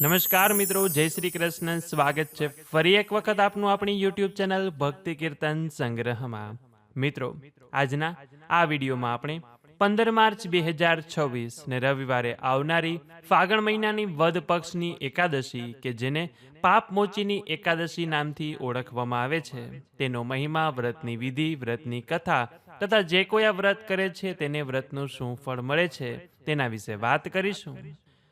નમસ્કાર મિત્રો, જય શ્રી કૃષ્ણ. સ્વાગત છે ફરી એક વખત આપનું આપણી યુટ્યુબ ચેનલ ભક્તિ કીર્તન સંગ્રહમાં. મિત્રો, આજના આ વિડીયોમાં આપણે 15 માર્ચ 2026 ને રવિવારે આવનારી ફાગણ મહિનાની વદ પક્ષની એકાદશી કે જેને પાપમોચીની એકાદશી નામથી ઓળખવામાં આવે છે, તેનો મહિમા, વ્રતની વિધિ, વ્રતની કથા તથા જે કોઈ આ વ્રત કરે છે તેને વ્રતનું શું ફળ મળે છે તેના વિશે વાત કરીશું.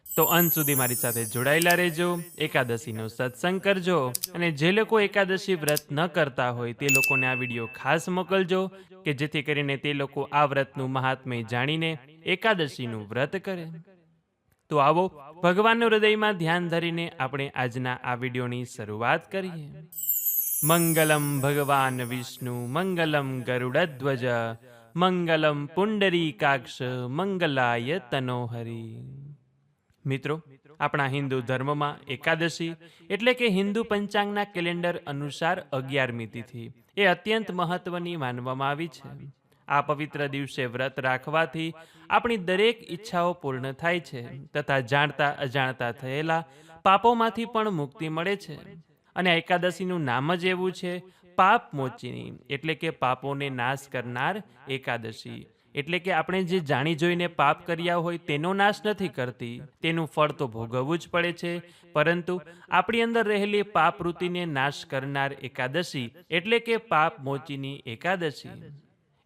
તો અંત સુધી મારી સાથે જોડાયેલા રહેજો, એકાદશીનો સત્સંગ કરજો અને જે લોકો એકાદશી વ્રત ન કરતા હોય તે લોકોને આ વિડીયો ખાસ મોકલજો કે જેથી કરીને તે લોકો આ વ્રતનું મહાત્મ્ય જાણીને એકાદશીનું વ્રત કરે. તો આવો ભગવાનનું હૃદયમાં ધ્યાન ધરીને આપણે આજના આ વિડીયોની શરૂઆત કરીએ. મંગલમ ભગવાન વિષ્ણુ મંગલમ ગરુડધ્વજ મંગલમ પુંડરીકાક્ષ મંગલાય તનોહરી. મિત્રો, આપણા હિન્દુ ધર્મમાં એકાદશી એટલે કે હિન્દુ પંચાંગના કેલેન્ડર અનુસાર 11મી તિથિ એ અત્યંત મહત્વની માનવામાં આવી છે. આ પવિત્ર દિવસે વ્રત રાખવાથી આપણી દરેક ઈચ્છાઓ પૂર્ણ થાય છે તથા જાણતા અજાણતા થયેલા પાપોમાંથી પણ મુક્તિ મળે છે. અને એકાદશીનું નામ જ એવું છે, પાપ મોચીની, એટલે કે પાપોને નાશ કરનાર એકાદશી. એટલે કે આપણે જે જાણી જોઈને પાપ કર્યા હોય તેનો નાશ નથી કરતી, તેનું ફળ તો ભોગવવું જ પડે છે, પરંતુ આપણી અંદર રહેલી પાપ વૃત્તિને નાશ કરનાર એકાદશી એટલે કે પાપ મોચીની એકાદશી.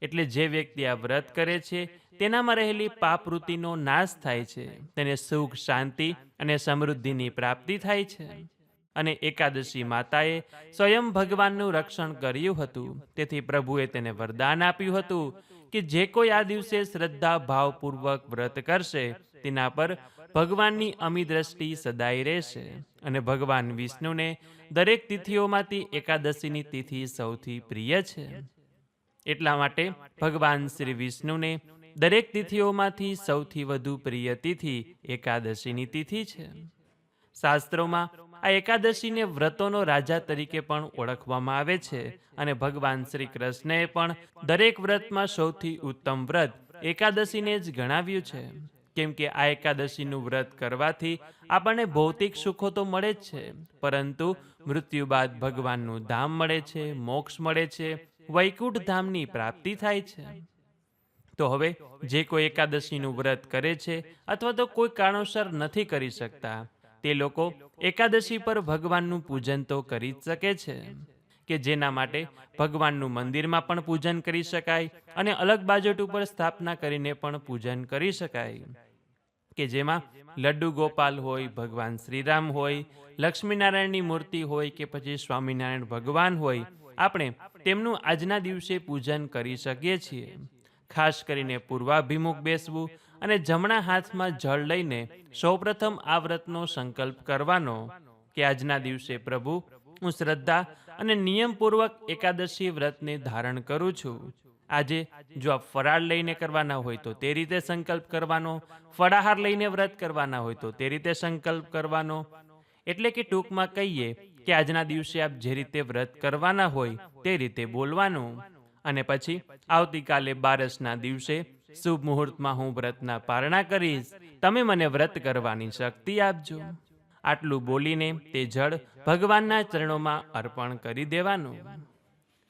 એટલે જે વ્યક્તિ આ વ્રત કરે છે તેનામાં રહેલી પાપ વૃત્તિનો નાશ થાય છે, તેને સુખ, શાંતિ અને સમૃદ્ધિની પ્રાપ્તિ થાય છે. અને એકાદશી માતાએ સ્વયં ભગવાનનું રક્ષણ કર્યું હતું, તેથી પ્રભુએ તેને વરદાન આપ્યું હતું કે જે કોઈ આ દિવસે શ્રદ્ધા ભાવપૂર્વક વ્રત કરશે તેના પર ભગવાનની અમી દ્રષ્ટિ સદાય રહેશે. અને ભગવાન વિષ્ણુને દરેક તિથિઓમાંથી એકાદશીની તિથિ સૌથી પ્રિય છે. એટલા માટે ભગવાન શ્રી વિષ્ણુને દરેક તિથિઓમાંથી સૌથી વધુ પ્રિય તિથિ એકાદશીની તિથિ છે. શાસ્ત્રોમાં આ એકાદશીને વ્રતોનો રાજા તરીકે પણ ઓળખવામાં આવે છે અને ભગવાન શ્રી કૃષ્ણએ પણ દરેક વ્રતમાં સૌથી ઉત્તમ વ્રત એકાદશીને જ ગણાવ્યું છે. કેમ કે આ એકાદશીનું વ્રત કરવાથી આપણને ભૌતિક સુખો તો મળે જ છે, પરંતુ મૃત્યુ બાદ ભગવાનનું ધામ મળે છે, મોક્ષ મળે છે, વૈકુંઠ ધામની પ્રાપ્તિ થાય છે. તો હવે જે કોઈ એકાદશીનું વ્રત કરે છે અથવા તો કોઈ કારણોસર નથી કરી શકતા તે લોકો એકાદશી પર ભગવાનનું પૂજન તો કરી જ શકે છે, કે જેના માટે ભગવાનનું મંદિરમાં પણ પૂજન કરી શકાય અને અલગ બાજોટ ઉપર સ્થાપના કરીને પણ પૂજન કરી શકાય, કે જેમાં લડ્ડુ ગોપાલ હોય, ભગવાન શ્રીરામ હોય, લક્ષ્મીનારાયણની મૂર્તિ હોય કે પછી સ્વામિનારાયણ ભગવાન હોય, આપણે તેમનું આજના દિવસે પૂજન કરી શકીએ છીએ. ખાસ કરીને પૂર્વાભિમુખ બેસવું અને જમણા હાથમાં જળ લઈને સૌપ્રથમ આ વ્રતનો સંકલ્પ કરવાનો કે આજના દિવસે પ્રભુ, હું શ્રદ્ધા અને નિયમપૂર્વક એકાદશી વ્રતને ધારણ કરું છું. આજે જો આપ ફરાળ લઈને કરવાના હોય તો તે રીતે સંકલ્પ કરવાનો, ફળાહાર લઈને વ્રત કરવાના હોય તો તે રીતે સંકલ્પ કરવાનો. એટલે કે ટૂંકમાં કહીએ કે આજના દિવસે આપ જે રીતે વ્રત કરવાના હોય તે રીતે બોલવાનું. અને પછી આવતીકાલે બારસના દિવસે શુભ મુહૂર્તમાં હું વ્રતના પારણા કરીશ, તમે મને વ્રત કરવાની શક્તિ આપજો. આટલું બોલીને તે જળ ભગવાનના ચરણોમાં અર્પણ કરી દેવાનું.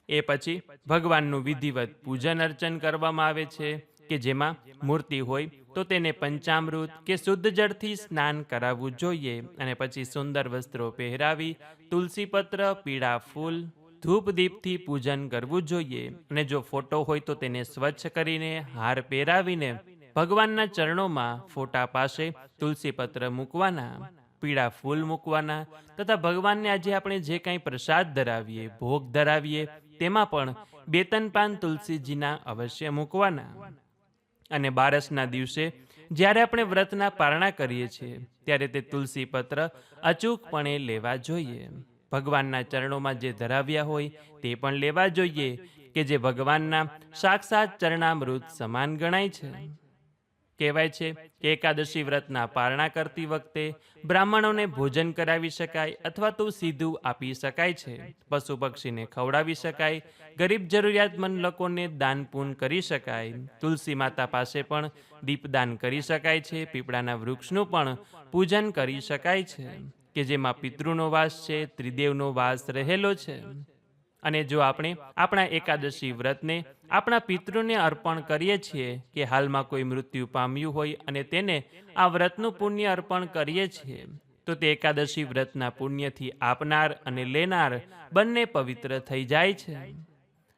એ પછી ભગવાનનું વિધિવત પૂજન અર્ચન કરવામાં આવે છે, કે જેમાં મૂર્તિ હોય તો તેને પંચામૃત કે શુદ્ધ જળથી સ્નાન કરાવવું જોઈએ અને પછી સુંદર વસ્ત્રો પહેરાવી તુલસીપત્ર, પીળા ફૂલ, ધૂપ દીપથી પૂજન કરવું જોઈએ. અને જો ફોટો હોય તો તેને સ્વચ્છ કરીને હાર પહેરાવીને ભગવાનના ચરણોમાં ફોટા પાસે તુલસીપત્ર મૂકવાના, પીળા ફૂલ મૂકવાના તથા ભગવાનને આજે આપણે જે કાંઈ પ્રસાદ ધરાવીએ, ભોગ ધરાવીએ તેમાં પણ 2-3 પાન તુલસીજીના અવશ્ય મૂકવાના. અને બારસના દિવસે જ્યારે આપણે વ્રતના પારણા કરીએ છીએ ત્યારે તે તુલસીપત્ર અચૂકપણે લેવા જોઈએ. ભગવાનના ચરણોમાં જે ધરાવ્યા હોય તે પણ લેવા જોઈએ, કે જે ભગવાનના સાક્ષાત ચરણામૃત સમાન ગણાય છે. કહેવાય છે કે એકાદશી વ્રતના પારણા કરતી વખતે બ્રાહ્મણોને ભોજન કરાવી શકાય અથવા તો સીધું આપી શકાય છે, પશુ પક્ષીને ખવડાવી શકાય, ગરીબ જરૂરિયાતમંદ લોકોને દાન પૂન કરી શકાય, તુલસી માતા પાસે પણ દીપદાન કરી શકાય છે, પીપળાના વૃક્ષનું પણ પૂજન કરી શકાય છે કે જેમાં પિતૃનો વાસ છે, ત્રિદેવનો વાસ રહેલો છે. અને જો આપણે આપણા એકાદશી વ્રતને આપણા પિતૃને અર્પણ કરીએ છીએ કે હાલમાં કોઈ મૃત્યુ પામ્યું હોય અને તેને આ વ્રતનું પુણ્ય અર્પણ કરીએ છીએ, તો તે એકાદશી વ્રતના પુણ્યથી આપનાર અને લેનાર બંને પવિત્ર થઈ જાય છે.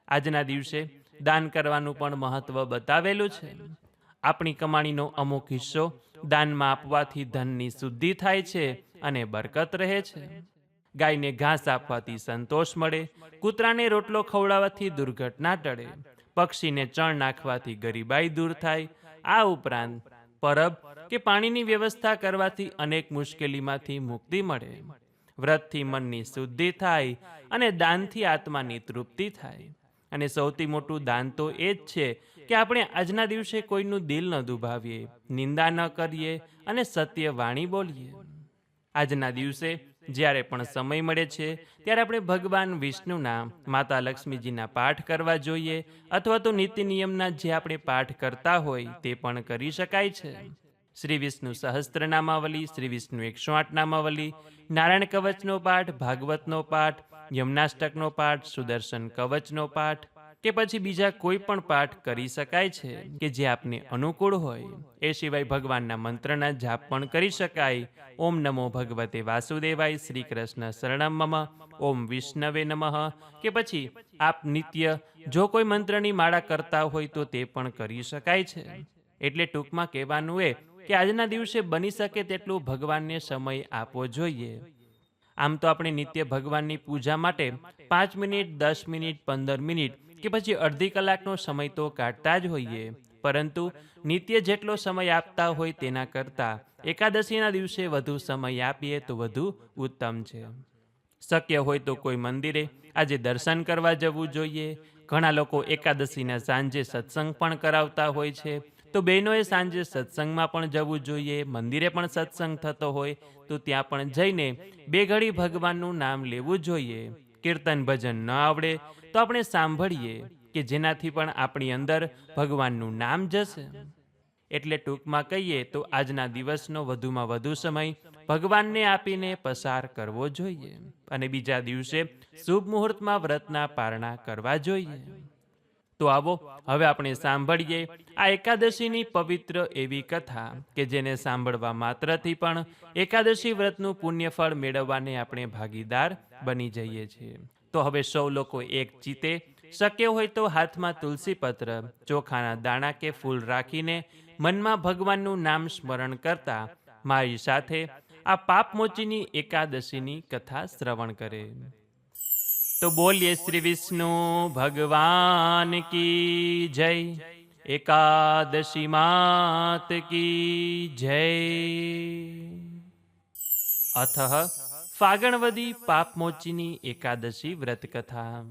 આજના દિવસે દાન કરવાનું પણ મહત્વ બતાવેલું છે. આપણી કમાણીનો અમુક હિસ્સો દાનમાં આપવાથી ધનની શુદ્ધિ થાય છે અને બરકત રહે છે. ગાયને ઘાસ આપવાથી સંતોષ મળે, કૂતરાને રોટલો ખવડાવવાથી દુર્ઘટના ટળે, પક્ષીને ચણ નાખવાથી ગરીબાઈ દૂર થાય. આ ઉપરાંત પરબ કે પાણીની વ્યવસ્થા કરવાથી અનેક મુશ્કેલીમાંથી મુક્તિ મળે. વ્રતથી મનની શુદ્ધિ થાય અને દાનથી આત્માની તૃપ્તિ થાય. અને સૌથી મોટું દાન તો એ જ છે કે આપણે આજના દિવસે કોઈનું દિલ ન દુભાવીએ, નિંદા ન કરીએ અને સત્ય વાણી બોલીએ. આજના દિવસે જ્યારે પણ સમય મળે છે ત્યારે આપણે ભગવાન વિષ્ણુના, માતા લક્ષ્મીજીના પાઠ કરવા જોઈએ અથવા તો નીતિ નિયમના જે આપણે પાઠ કરતા હોય તે પણ કરી શકાય છે. શ્રી વિષ્ણુ સહસ્ત્રનામાવલી, શ્રી વિષ્ણુ 108 નામાવલી, નારાયણ કવચનો પાઠ, ભાગવતનો પાઠ, યમનાષ્ટકનો પાઠ, સુદર્શન કવચનો પાઠ કે પછી બીજા કોઈ પણ પાઠ કરી શકાય છે કે જે આપને અનુકૂળ હોય. એ સિવાય ભગવાનના મંત્રના જાપ પણ કરી શકાય. ઓમ નમો ભગવતે વાસુદેવાય, શ્રી કૃષ્ણ શરણમ મમ, ઓમ વિષ્ણવે નમઃ કે પછી આપ નિત્ય જો કોઈ મંત્રની માળા કરતા હોય તો તે પણ કરી શકાય છે. એટલે ટૂંકમાં કહેવાનું એ કે આજના દિવસે બની શકે તેટલું ભગવાનને સમય આપવો જોઈએ. આમ તો આપણે નિત્ય ભગવાનની પૂજા માટે 5 મિનિટ, 10 મિનિટ, 15 મિનિટ કે પછી અડધી કલાકનો સમય તો કાઢતા જ હોઈએ, પરંતુ નિત્ય જેટલો સમય આપતા હોય તેના કરતાં એકાદશીના દિવસે વધુ સમય આપીએ તો વધુ ઉત્તમ છે. શક્ય હોય તો કોઈ મંદિરે આજે દર્શન કરવા જવું જોઈએ. ઘણા લોકો એકાદશીના સાંજે સત્સંગ પણ કરાવતા હોય છે, તો બહેનોએ સાંજે સત્સંગમાં પણ જવું જોઈએ. મંદિરે પણ સત્સંગ થતો હોય તો ત્યાં પણ જઈને 2 ઘડી ભગવાનનું નામ લેવું જોઈએ. કીર્તન ભજન ન આવડે તો આપણે સાંભળીએ કે જેનાથી પણ આપણી અંદર ભગવાનનું નામ જશે. એટલે ટૂંકમાં કહીએ તો આજના દિવસનો વધુમાં વધુ સમય ભગવાનને આપીને પસાર કરવો જોઈએ અને બીજા દિવસે શુભ મુહૂર્તમાં વ્રતના પારણા કરવા જોઈએ. તો આવો હવે આપણે સાંભળીએ આ એકાદશીની પવિત્ર એવી કથા કે જેને સાંભળવા માત્રથી પણ એકાદશી વ્રતનું પુણ્યફળ મેળવવાને આપણે ભાગીદાર બની જઈએ છીએ. તો હવે સૌ લોકો એક ચીતે, શક્ય હોય તો હાથમાં તુલસીપત્ર, ચોખાના દાણા કે ફૂલ રાખીને મનમાં ભગવાનનું નામ સ્મરણ કરતા મારી સાથે આ પાપમોચીની એકાદશીની કથા શ્રવણ કરે. તો બોલીએ શ્રી વિષ્ણુ ભગવાન કી જય, એકાદશી માત કી જય. અથઃ ફાગણવદી પાપમોચીની એકાદશી વ્રત કથા.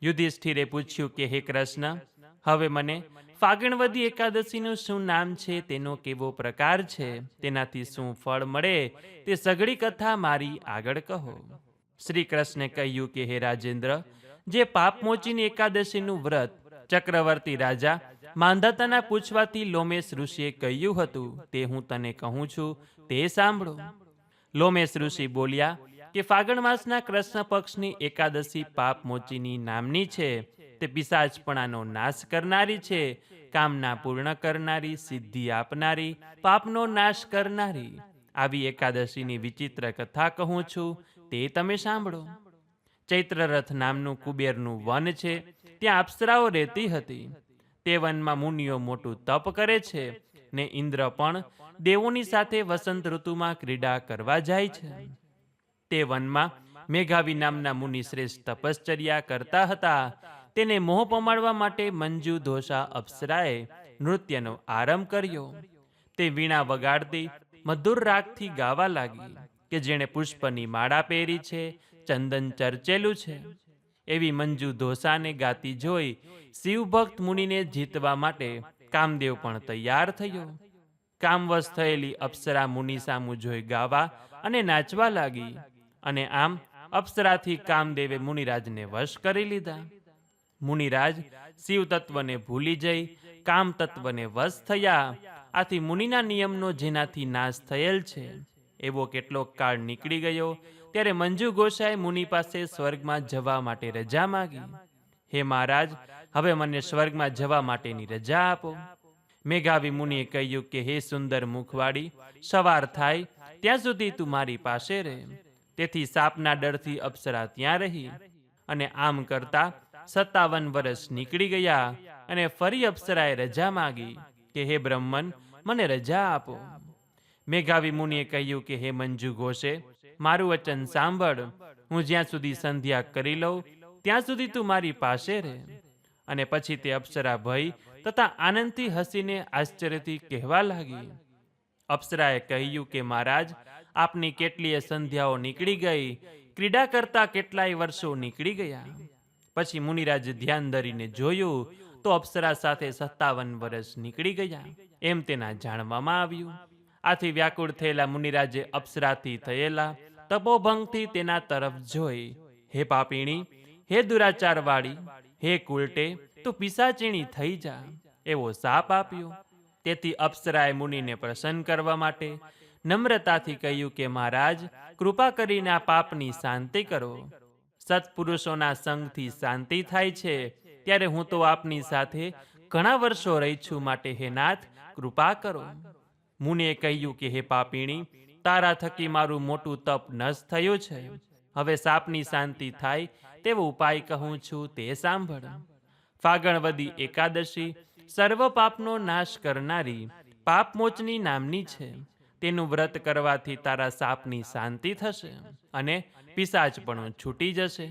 યુધિષ્ઠિરે પૂછ્યું કે હે કૃષ્ણ, હવે મને ફાગણવદી એકાદશીનું શું નામ છે, તેનો કેવો પ્રકાર છે, તેનાથી શું ફળ મળે, તે સઘળી કથા મારી આગળ કહો. શ્રી કૃષ્ણે કહ્યું કે હે રાજેન્દ્ર, જે પાપમોચીની એકાદશીનું વ્રત ચક્રવર્તી રાજા માંધાતાના પૂછવાથી લોમેશ ઋષિએ કહ્યું હતું તે હું તને કહું છું, તે સાંભળો. લોમેશ ઋષિ બોલ્યા કે ફાગણ માસના કૃષ્ણ પક્ષની એકાદશી પાપમોચીની નામની છે. તે પિશાચપણાનો નાશ કરનારી છે, કામના પૂર્ણ કરનારી, સિદ્ધિ આપનારી, પાપનો નાશ કરનારી. આવી એકાદશીની વિચિત્ર કથા કહું છું, તે તમે સાંભળો. ચૈત્રરથ નામનું કુબેરનું વન છે, ત્યાં અપ્સરાઓ રહેતી હતી. તે વનમાં મુનિઓ મોટું તપ કરે છે ને ઇન્દ્ર પણ દેવોની સાથે વસંત ઋતુમાં ક્રીડા કરવા જાય છે. તે વનમાં મેઘાવી નામના મુનિ શ્રેષ્ઠ તપશ્ચર્યા કરતા હતા. તેને મોહ પમાડવા માટે મંજુ દોષા અપ્સરાએ નૃત્યનો આરંભ કર્યો. તે વીણા વગાડતી મધુર રાગથી ગાવા લાગી કે જેણે પુષ્પની માળા પહેરી છે, ચંદન ચર્ચેલું છે. એવી મંજુ દોષાને ગાતી જોઈ શિવભક્ત મુનિને જીતવા માટે કામદેવ પણ તૈયાર થયો. કામવશ થયેલી અપ્સરા મુનિ સામું જોઈ ગાવા અને નાચવા લાગી, અને આમ અપ્સરાથી કામદેવે મુનિરાજને વશ કરી લીધા. મુનિરાજ શિવ તત્વને ભૂલી જઈ કામ તત્વને વશ થયા. આથી મુનિના નિયમનો જેનાથી નાશ થયેલ છે એવો કેટલોક કાળ નીકળી ગયો ત્યારે મંજુ ગોસાએ મુનિ પાસે સ્વર્ગમાં જવા માટે રજા માગી. હે મહારાજ, હવે મને સ્વર્ગમાં જવા માટેની રજા આપો. મેઘાવી મુનિએ કહ્યું કે હે સુંદર મુખવાળી, સવાર થાય ત્યાં સુધી તું મારી પાસે રહે. તેથી સાપના ડરથી અપ્સરા ત્યાં રહી, અને આમ કરતા 57 વર્ષ નીકળી ગયા અને ફરી અપ્સરાએ રજા માગી કે હે બ્રહ્મન, મને રજા આપો. મેઘાવી મુનિએ કહ્યું કે હે મંજુ ઘોષે, મારું વચન સાંભળ. હું જ્યાં સુધી સંધ્યા કરી લઉં ત્યાં સુધી તું મારી પાસે રહે. અને પછી તે અપ્સરા ભય તથા આનંદથી હસીને આશ્ચર્યથી કહેવા લાગી. અપ્સરાએ કહ્યું કે મહારાજ, આપની કેટલીય સંધ્યાઓ નીકળી ગઈ, ક્રીડા કરતા કેટલાય વર્ષો નીકળી ગયા. પછી મુનિરાજે ધ્યાન ધરીને જોયું તો અપ્સરા સાથે 57 વર્ષ નીકળી ગયા એમ તેના જાણવામાં આવ્યું. આથી વ્યાકુળ થયેલા મુનિરાજે અપ્સરાથી થયેલા તપોભંગથી તેના તરફ જોઈ, હે પાપીણી, હે દુરાચારવાળી, હે કુલટે, તું પિશાચીણી થઈ જા, એવો શાપ આપ્યો. તેથી અપ્સરાએ મુનિને પ્રસન્ન કરવા માટે નમ્રતાથી કહ્યું કે મહારાજ, કૃપા કરીને આ પાપની શાંતિ કરો. સત્પુરુષોના સંગથી શાંતિ થાય છે, ત્યારે હું તો આપની સાથે ઘણા વર્ષો રહી છું, માટે હે નાથ, કૃપા કરો. મુનિએ કહ્યું કે હે પાપીણી, તારા થકી મારું મોટું તપ નષ્ટ થયું છે. હવે સાપની શાંતિ થાય તેવો ઉપાય કહું છું, તે સાંભળ. ફાગણવદી એકાદશી સર્વ પાપનો નાશ કરનારી પાપમોચની નામની છે. તેનું વ્રત કરવાથી તારા સાપની શાંતિ થશે અને પિશાચપણું છૂટી જશે.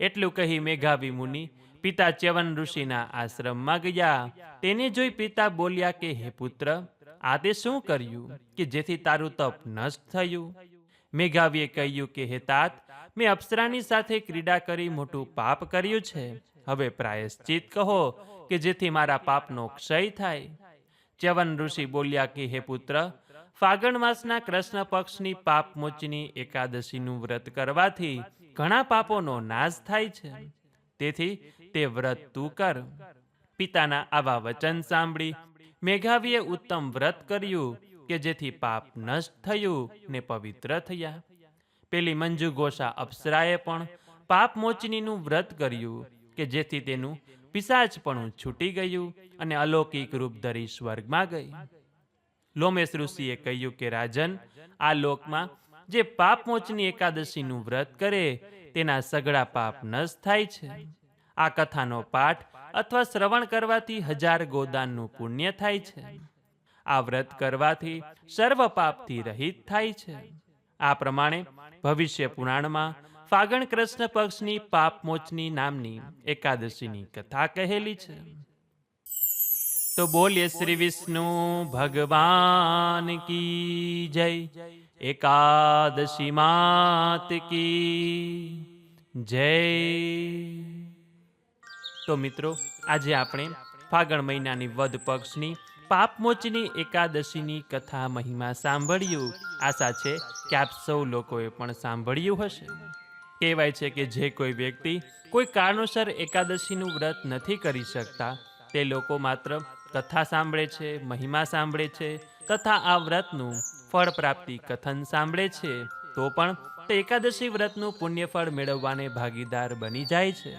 એટલું કહી મેઘાવી મુનિ પિતા ચ્યવન ઋષિના આશ્રમમાં ગયા. તેને જોઈ પિતા બોલ્યા કે હે પુત્ર, આ તે શું કર્યું કે જેથી તારું તપ નષ્ટ થયું? મેઘાવીએ કહ્યું કે હે તાત, મેં અપ્સરાની સાથે ક્રીડા કરી મોટું પાપ કર્યું છે. હવે પ્રાયશ્ચિત કહો કે જેથી મારા પાપનો ક્ષય થાય. ચ્યવન ઋષિ બોલ્યા કે હે પુત્ર, ફાગણ માસના કૃષ્ણ પક્ષની પાપમોચની એકાદશીનું વ્રત કરવાથી ઘણા પાપોનો નાશ થાય છે. તેથી તે વ્રત તું કર. પિતાના આવા વચન સાંભળી મેઘાવીએ ઉત્તમ વ્રત કર્યું કે જેથી પાપ નષ્ટ થયું ને પવિત્ર થયા. પેલી મંજુ ઘોષા અપ્સરાએ પણ પાપમોચનીનું વ્રત કર્યું કે જેથી તેનું પિશાચપણું છૂટી ગયું અને અલૌકિક રૂપ ધરી સ્વર્ગમાં ગઈ. લોમેશ ઋષિએ કહ્યું કે રાજન, આ લોકમાં જે પાપમોચની એકાદશીનું વ્રત કરે તેના સઘળા પાપ નષ્ટ થાય છે. આ કથાનો પાઠ અથવા શ્રવણ કરવાથી 1000 ગોદાનનું પુણ્ય થાય છે. આ વ્રત કરવાથી સર્વ પાપથી રહિત થાય છે. આ પ્રમાણે ભવિષ્ય પુરાણમાં ફાગણ કૃષ્ણ પક્ષની પાપમોચની નામની એકાદશીની કથા કહેલી છે. તો બોલીએ શ્રી વિષ્ણુ ભગવાન કી જય. એકાદશી માત કી જય. તો મિત્રો, આજે આપણે ફાગણ મહિનાની વદ પક્ષની પાપમોચની એકાદશીની કથા મહિમા સાંભળ્યું. આશા છે કે આપ સૌ લોકોએ પણ સાંભળ્યું હશે. કહેવાય છે કે જે કોઈ વ્યક્તિ કોઈ કારણોસર એકાદશીનું વ્રત નથી કરી શકતા, તે લોકો માત્ર કથા સાંભળે છે, મહિમા સાંભળે છે તથા આ વ્રતનું ફળ પ્રાપ્તિ કથન સાંભળે છે, તો પણ તે એકાદશી વ્રતનું પુણ્યફળ મેળવવાને ભાગીદાર બની જાય છે.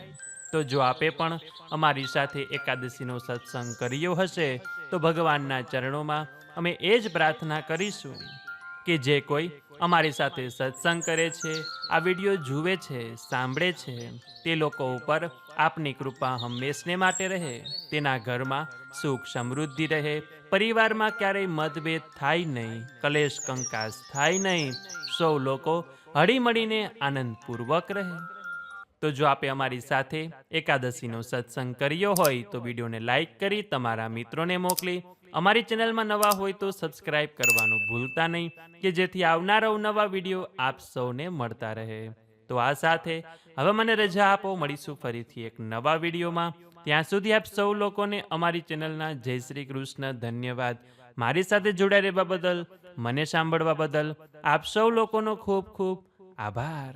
તો જો આપે પણ અમારી સાથે એકાદશીનો સત્સંગ કર્યો હશે તો ભગવાનના ચરણોમાં અમે એ જ પ્રાર્થના કરીશું કે જે કોઈ અમારી સાથે સત્સંગ કરે છે, આ વિડીયો જુએ છે, સાંભળે છે, તે લોકો ઉપર આપની કૃપા હંમેશને માટે રહે. તેના ઘરમાં સુખ સમૃદ્ધિ રહે, પરિવારમાં ક્યારેય મતભેદ થાય નહીં, કલેશ કંકાસ થાય નહીં, સૌ લોકો હળીમળીને આનંદપૂર્વક રહે. તો જો આપે અમારી સાથે એકાદશીનો સત્સંગ કર્યો હોય તો વિડીયોને લાઈક કરી તમારા મિત્રોને મોકલી, અમારી ચેનલમાં નવા હોય તો સબસ્ક્રાઇબ કરવાનું ભૂલતા નહીં કે જેથી આવનારા નવા વિડીયો આપ સૌને મળતા રહે. તો આ સાથે હવે મને રજા આપો, મળીશું ફરીથી એક નવા વિડીયોમાં. ત્યાં સુધી આપ સૌ લોકોને અમારી ચેનલના જય શ્રી કૃષ્ણ. ધન્યવાદ. મારી સાથે જોડાઈ રહેવા બદલ, મને સાંભળવા બદલ આપ સૌ લોકોનો ખૂબ ખૂબ આભાર.